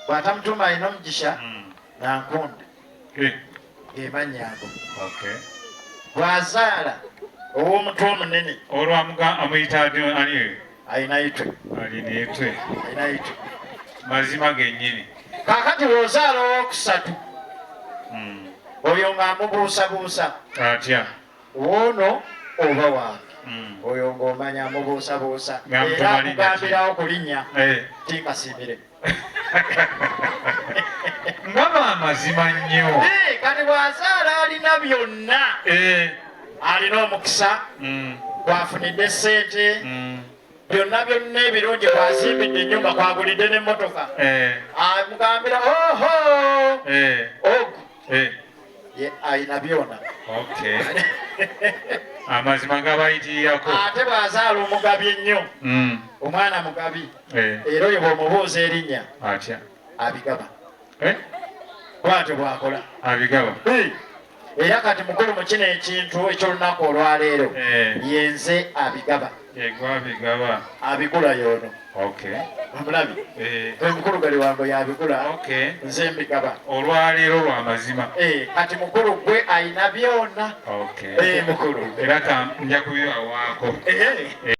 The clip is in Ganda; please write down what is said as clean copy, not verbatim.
bw'atamutuma alina omugisha Nankunde gemannya ago. Bw'azaala ow'omutwe omunene amuyita ani? alina itwe. Mazima gennyini. Kaakati bw'ozaala owookusatu oyo ng'amubuusabuusa atya woono oba wange oyo ng'omanya amubuusabuusa era akugambirawo ku linnya Tinkasiimire. ngaba amazima nnyo. Kati bw'azaala alina byonna alina omukisa bwafunidde ssente byonna byonna ebirungi bwazimbidde ennyumba kwagulidde n'emmotoka amugambira oho ogu ye alina byonna. Amazima gabayitirirako. Ate bw'azaala omugabi ennyo omwana mugabi era oyo bw'omubuuza erinnya atya abigaba. Bw'atyo bw'akola abigaba. Era kati mukulu mu kino ekintu eky'olunaku olwaleero yenze abigaba. Abigaba abigula y'ono. Omulabi mukulu gali wange yabigula nze mbigaba olwaleero lwa mazima. Kati mukulu gwe alina byonna. Mukulu era nja kubibawaako.